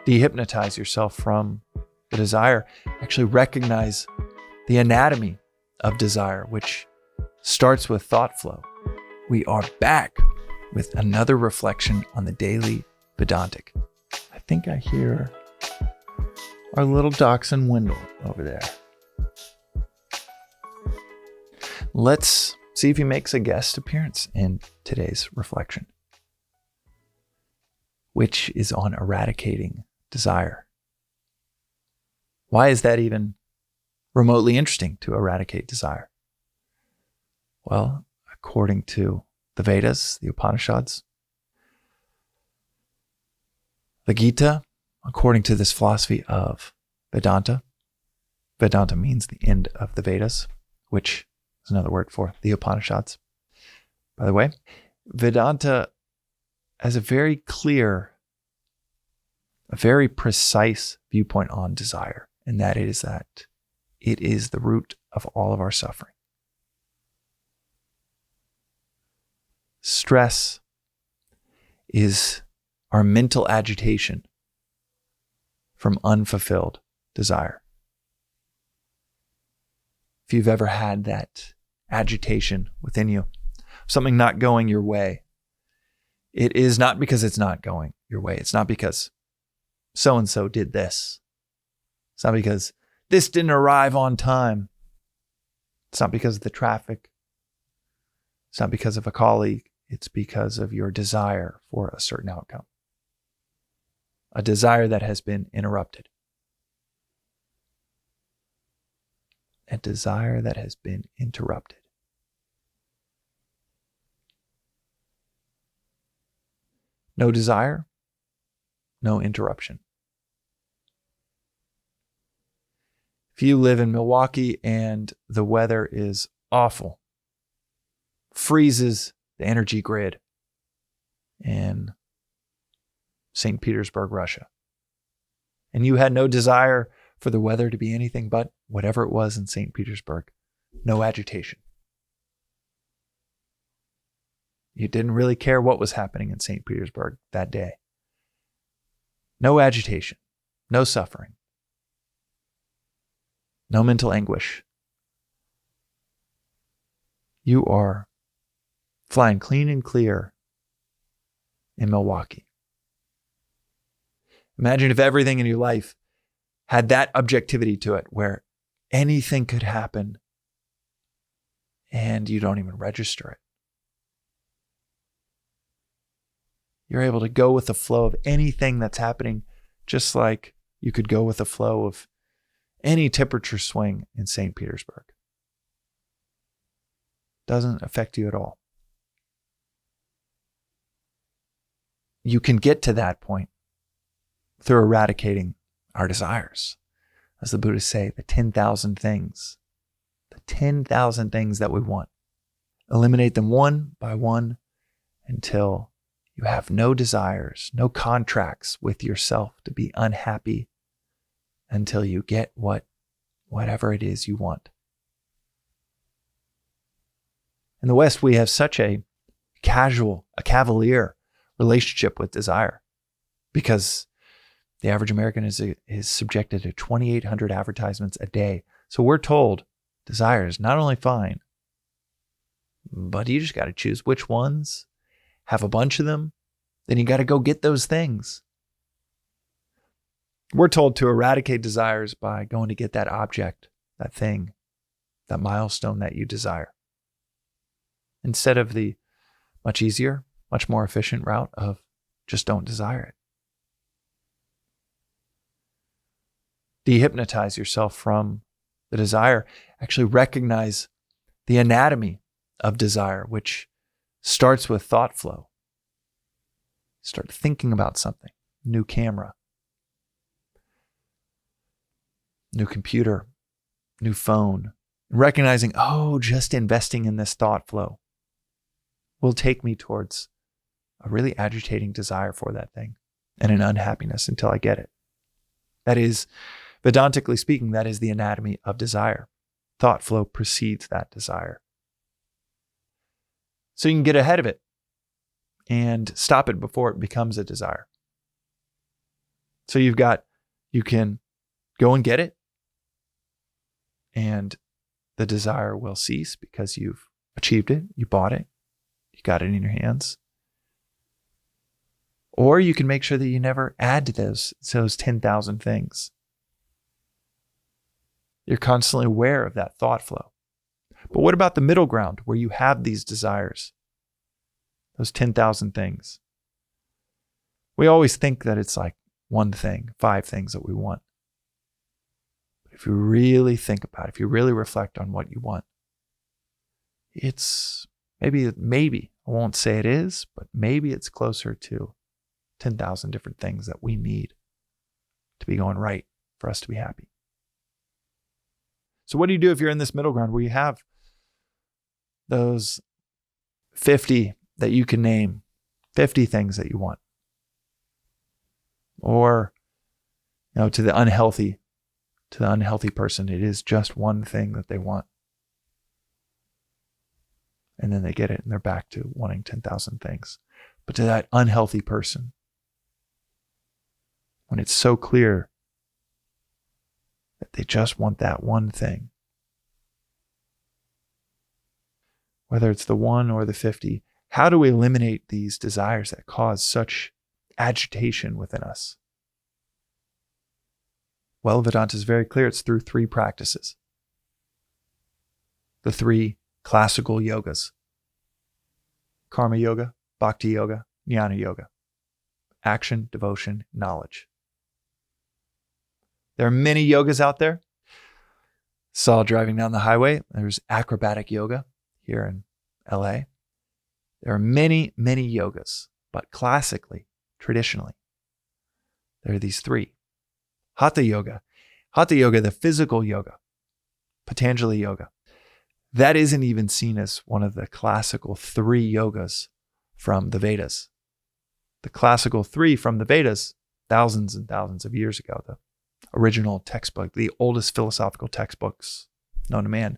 Dehypnotize yourself from the desire. Actually recognize the anatomy of desire, which starts with thought flow. We are back with another reflection on the daily Vedantic. I think I hear our little dachshund Wendell over there. Let's see if he makes a guest appearance in today's reflection, which is on eradicating desire. Why is that even remotely interesting to eradicate desire? Well, according to the Vedas, the Upanishads, the Gita, according to this philosophy of Vedanta, Vedanta means the end of the Vedas, which is another word for the Upanishads. By the way, Vedanta has a very clear, a very precise viewpoint on desire, and that is that it is the root of all of our suffering. Stress is our mental agitation from unfulfilled desire. If you've ever had that agitation within you, something not going your way, it is not because it's not going your way. It's not because so-and-so did this. It's not because this didn't arrive on time. It's not because of the traffic. It's not because of a colleague. It's because of your desire for a certain outcome. A desire that has been interrupted. A desire that has been interrupted. No desire, no interruption. If you live in Milwaukee and the weather is awful, freezes the energy grid in St. Petersburg, Russia, and you had no desire for the weather to be anything but whatever it was in St. Petersburg, no agitation. You didn't really care what was happening in St. Petersburg that day. No agitation, no suffering, no mental anguish. You are flying clean and clear in Milwaukee. Imagine if everything in your life had that objectivity to it, where anything could happen and you don't even register it. You're able to go with the flow of anything that's happening, just like you could go with the flow of any temperature swing in St. Petersburg. Doesn't affect you at all. You can get to that point through eradicating our desires. As the Buddhists say, the 10,000 things. The 10,000 things that we want. Eliminate them one by one until you have no desires, no contracts with yourself to be unhappy until you get whatever it is you want. In the West, we have such a cavalier relationship with desire because the average American is subjected to 2,800 advertisements a day. So we're told desire is not only fine, but you just got to choose which ones, have a bunch of them, then you got to go get those things. We're told to eradicate desires by going to get that object, that thing, that milestone that you desire, instead of the much easier, much more efficient route of just don't desire it. Dehypnotize yourself from the desire. Actually recognize the anatomy of desire, which starts with thought flow. Start thinking about something. New camera, new computer, new phone. Recognizing, just investing in this thought flow will take me towards a really agitating desire for that thing and an unhappiness until I get it. That is, Vedantically speaking, that is the anatomy of desire. Thought flow precedes that desire. So you can get ahead of it and stop it before it becomes a desire. So you can go and get it, and the desire will cease because you've achieved it, you bought it, you got it in your hands. Or you can make sure that you never add to those 10,000 things. You're constantly aware of that thought flow. But what about the middle ground where you have these desires? Those 10,000 things. We always think that it's like one thing, 5 things that we want. But if you really think about it, if you really reflect on what you want, it's maybe, I won't say it is, but maybe it's closer to 10,000 different things that we need to be going right for us to be happy. So what do you do if you're in this middle ground where you have those 50 that you can name, 50 things that you want? Or, to the unhealthy person, it is just one thing that they want. And then they get it and they're back to wanting 10,000 things. But to that unhealthy person, when it's so clear that they just want that one thing, whether it's the 1 or the 50, how do we eliminate these desires that cause such agitation within us? Well, Vedanta is very clear. It's through 3 practices. The 3 classical yogas: Karma Yoga, Bhakti Yoga, Jnana Yoga. Action, devotion, knowledge. There are many yogas out there. Saw driving down the highway, there's acrobatic yoga here in LA. There are many, many yogas, but classically, traditionally, there are these 3. Hatha Yoga, the physical yoga. Patanjali Yoga. That isn't even seen as one of the classical 3 yogas from the Vedas. The classical 3 from the Vedas, thousands and thousands of years ago, the original textbook, the oldest philosophical textbooks known to man,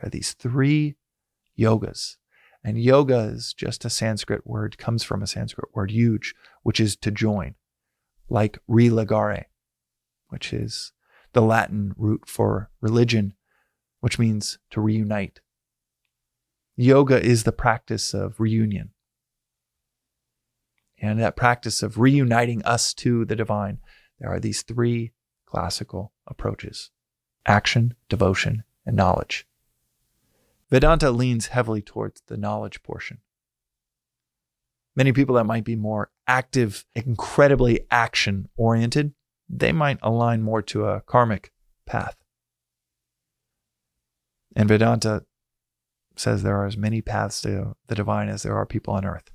are these 3 yogas. And yoga is just a Sanskrit word, comes from a Sanskrit word, yuj, which is to join, like religare, which is the Latin root for religion, which means to reunite. Yoga is the practice of reunion. And that practice of reuniting us to the divine, there are these 3 classical approaches: action, devotion, and knowledge. Vedanta leans heavily towards the knowledge portion. Many people that might be more active, incredibly action-oriented, they might align more to a karmic path. And Vedanta says there are as many paths to the divine as there are people on earth.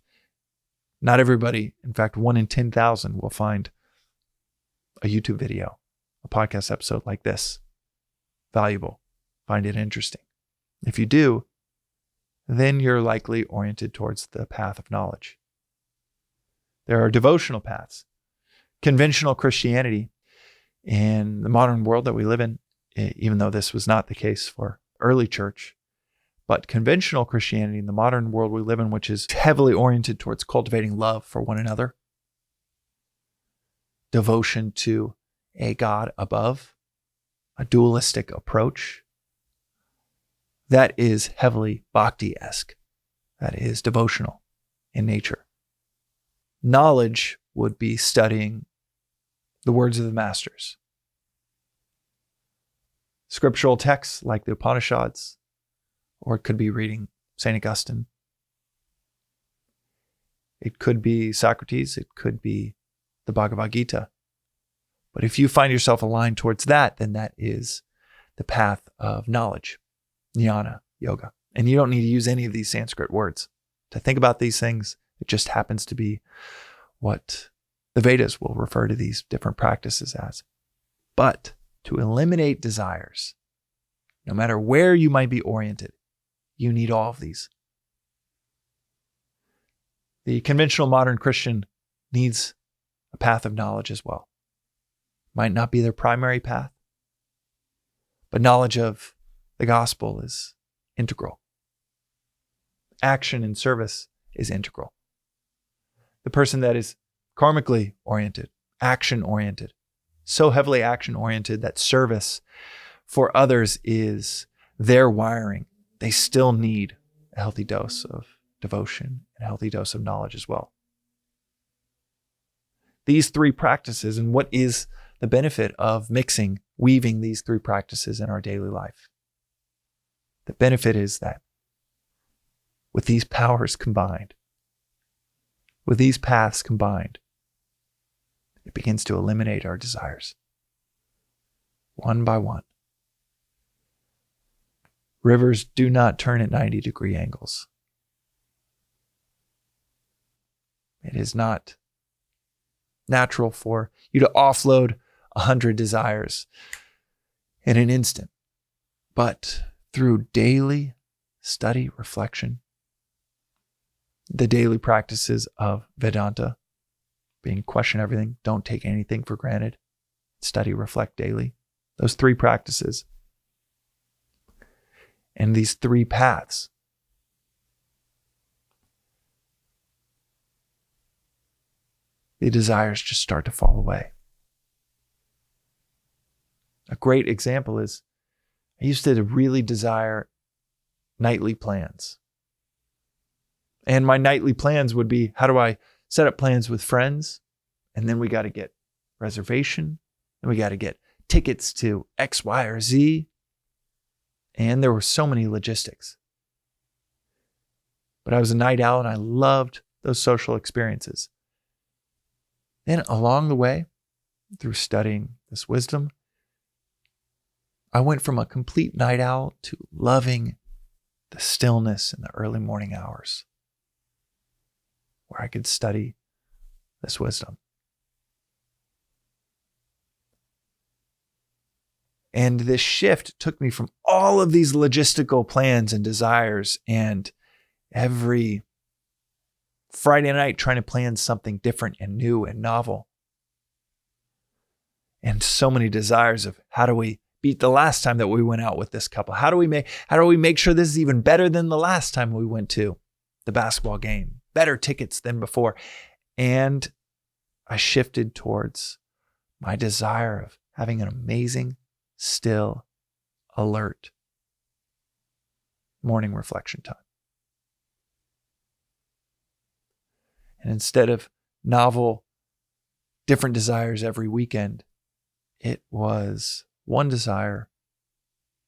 Not everybody, in fact, 1 in 10,000 will find a YouTube video, a podcast episode like this valuable, find it interesting. If you do, then you're likely oriented towards the path of knowledge. There are devotional paths. Conventional Christianity in the modern world that we live in, even though this was not the case for early church, but conventional Christianity in the modern world we live in, which is heavily oriented towards cultivating love for one another, devotion to a God above, a dualistic approach, that is heavily bhakti-esque. That is devotional in nature. Knowledge would be studying the words of the masters. Scriptural texts like the Upanishads, or it could be reading St. Augustine. It could be Socrates. It could be the Bhagavad Gita. But if you find yourself aligned towards that, then that is the path of knowledge. Jnana Yoga. And you don't need to use any of these Sanskrit words to think about these things. It just happens to be what the Vedas will refer to these different practices as. But to eliminate desires, no matter where you might be oriented, you need all of these. The conventional modern Christian needs a path of knowledge as well. Might not be their primary path, but knowledge of the gospel is integral. Action and service is integral. The person that is karmically oriented, action-oriented, so heavily action-oriented that service for others is their wiring. They still need a healthy dose of devotion and a healthy dose of knowledge as well. These three practices, and what is the benefit of weaving these three practices in our daily life? The benefit is that with these powers combined, with these paths combined, it begins to eliminate our desires one by one. Rivers do not turn at 90-degree angles. It is not natural for you to offload 100 desires in an instant. But through daily study, reflection, the daily practices of Vedanta, being question everything, don't take anything for granted, study, reflect daily, those three practices and these three paths, the desires just start to fall away. A great example is I used to really desire nightly plans. And my nightly plans would be, how do I set up plans with friends? And then we got to get reservation, and we got to get tickets to X, Y, or Z. And there were so many logistics. But I was a night owl and I loved those social experiences. Then along the way, through studying this wisdom, I went from a complete night owl to loving the stillness in the early morning hours, where I could study this wisdom. And this shift took me from all of these logistical plans and desires, and every Friday night trying to plan something different and new and novel. And so many desires of, how do we beat the last time that we went out with this couple? How do we make sure this is even better than the last time we went to the basketball game? Better tickets than before. And I shifted towards my desire of having an amazing, still, alert morning reflection time. And instead of novel, different desires every weekend, it was one desire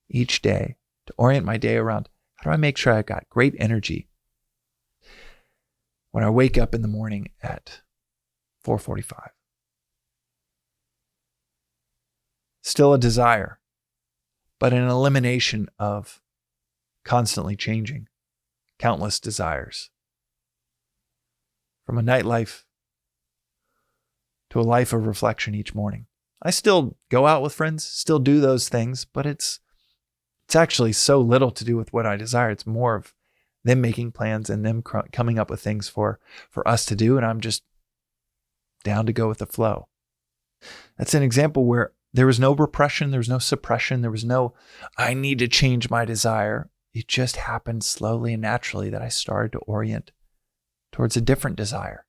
each day to orient my day around, how do I make sure I got great energy when I wake up in the morning at 4:45? Still a desire, but an elimination of constantly changing, countless desires. From a nightlife to a life of reflection each morning. I still go out with friends, still do those things, but it's actually so little to do with what I desire. It's more of them making plans and them coming up with things for us to do, and I'm just down to go with the flow. That's an example where there was no repression, there was no suppression, there was no, I need to change my desire. It just happened slowly and naturally that I started to orient towards a different desire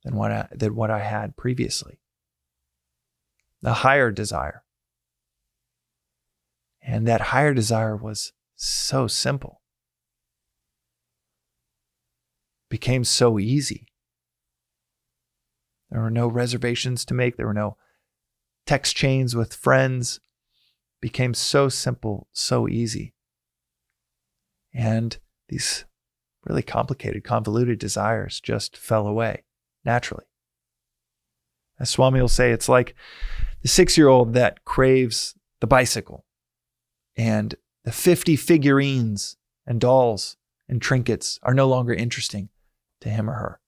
than what I had previously. The higher desire. And that higher desire was so simple. Became so easy. There were no reservations to make. There were no text chains with friends. Became so simple, so easy. And these really complicated, convoluted desires just fell away naturally. As Swami will say, it's like the 6-year-old that craves the bicycle and the 50 figurines and dolls and trinkets are no longer interesting to him or her.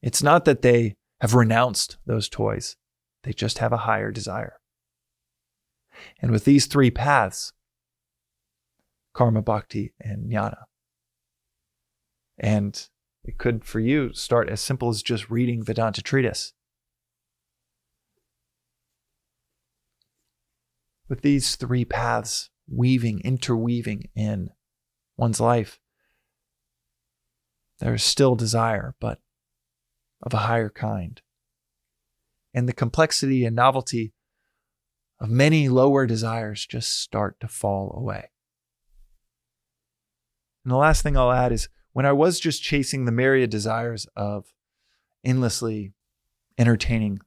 It's not that they have renounced those toys. They just have a higher desire. And with these three paths, karma, bhakti, and jnana, and it could, for you, start as simple as just reading Vedanta treatise. With these three paths interweaving in one's life, there is still desire, but of a higher kind. and the complexity and novelty of many lower desires just start to fall away. And the last thing I'll add is when I was just chasing the myriad desires of endlessly entertaining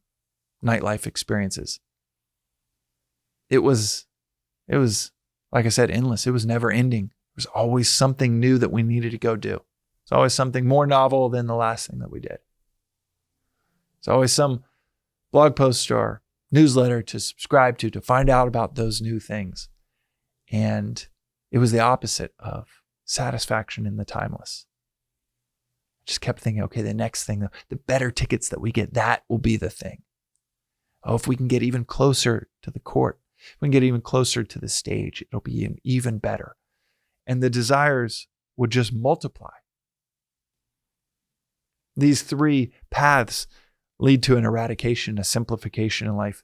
nightlife experiences, it was, like I said, endless. It was never ending. There was always something new that we needed to go do. It's always something more novel than the last thing that we did. It's always some blog post or newsletter to subscribe to find out about those new things. And it was the opposite of satisfaction in the timeless. I just kept thinking, okay, the next thing, the better tickets that we get, that will be the thing. Oh, if we can get even closer to the court, if we can get even closer to the stage, it'll be even better. And the desires would just multiply. These three paths lead to an eradication, a simplification in life.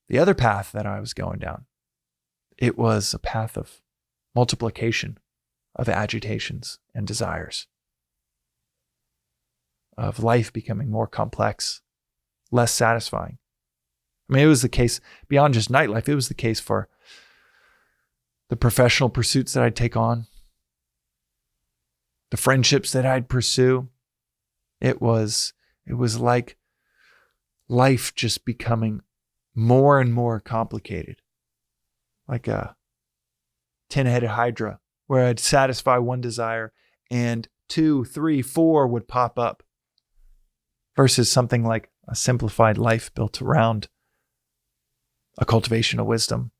The other path that I was going down, it was a path of multiplication of agitations and desires, of life becoming more complex, less satisfying. I mean, it was the case beyond just nightlife. It was the case for the professional pursuits that I'd take on, the friendships that I'd pursue. It was like life just becoming more and more complicated, like a 10-headed hydra, where I'd satisfy one desire and 2, 3, 4 would pop up, versus something like a simplified life built around a cultivation of wisdom,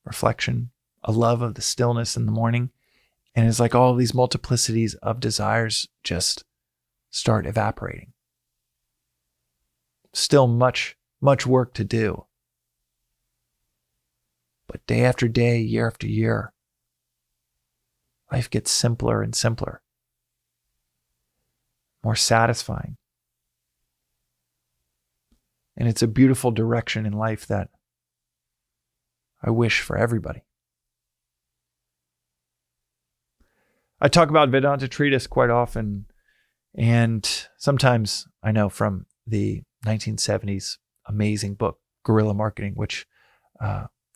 reflection, a love of the stillness in the morning. And it's like all these multiplicities of desires just start evaporating. Still much work to do. But day after day, year after year, life gets simpler and simpler, more satisfying. And it's a beautiful direction in life that I wish for everybody. I talk about Vedanta treatise quite often, and sometimes I know from the 1970s amazing book, Guerrilla Marketing, which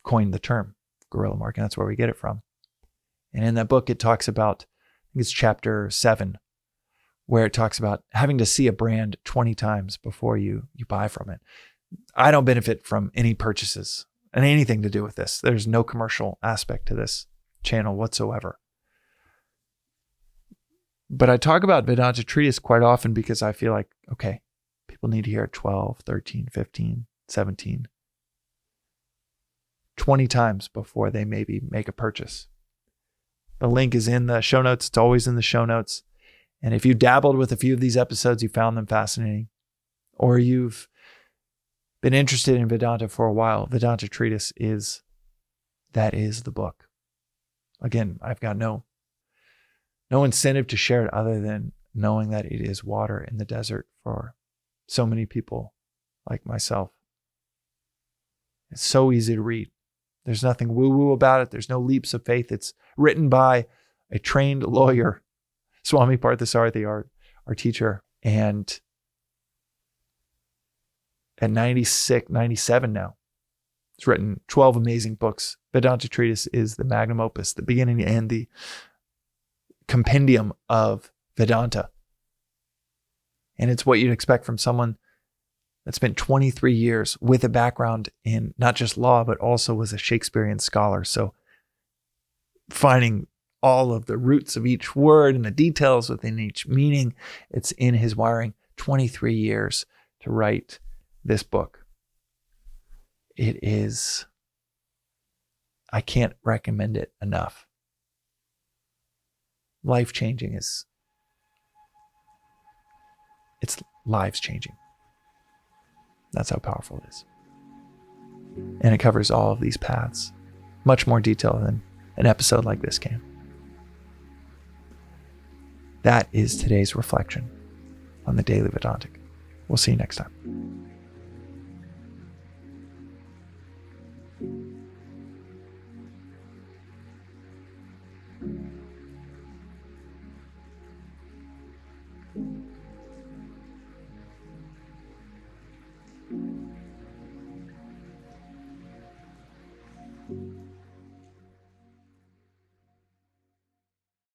coined the term guerrilla marketing. That's where we get it from. And in that book, it talks about, I think it's chapter 7, where it talks about having to see a brand 20 times before you buy from it. I don't benefit from any purchases and anything to do with this. There's no commercial aspect to this channel whatsoever. But I talk about Vedanta treatise quite often because I feel like, okay, people need to hear it 12, 13, 15, 17, 20 times before they maybe make a purchase. The link is in the show notes. It's always in the show notes. And if you dabbled with a few of these episodes, you found them fascinating, or you've been interested in Vedanta for a while, Vedanta treatise is the book. Again, I've got no incentive to share it other than knowing that it is water in the desert for so many people like myself. It's so easy to read. There's nothing woo-woo about it. There's no leaps of faith. It's written by a trained lawyer, Swami Parthasarathi, our teacher. And at 96, 97 now, it's written 12 amazing books. Vedanta treatise is the magnum opus, the beginning and the compendium of Vedanta. And it's what you'd expect from someone that spent 23 years with a background in not just law, but also was a Shakespearean scholar. So finding all of the roots of each word and the details within each meaning, it's in his wiring. 23 years to write this book. It is, I can't recommend it enough. Life-changing it's lives changing. That's how powerful it is. And it covers all of these paths, much more detail than an episode like this can. That is today's reflection on the Daily Vedantic. We'll see you next time.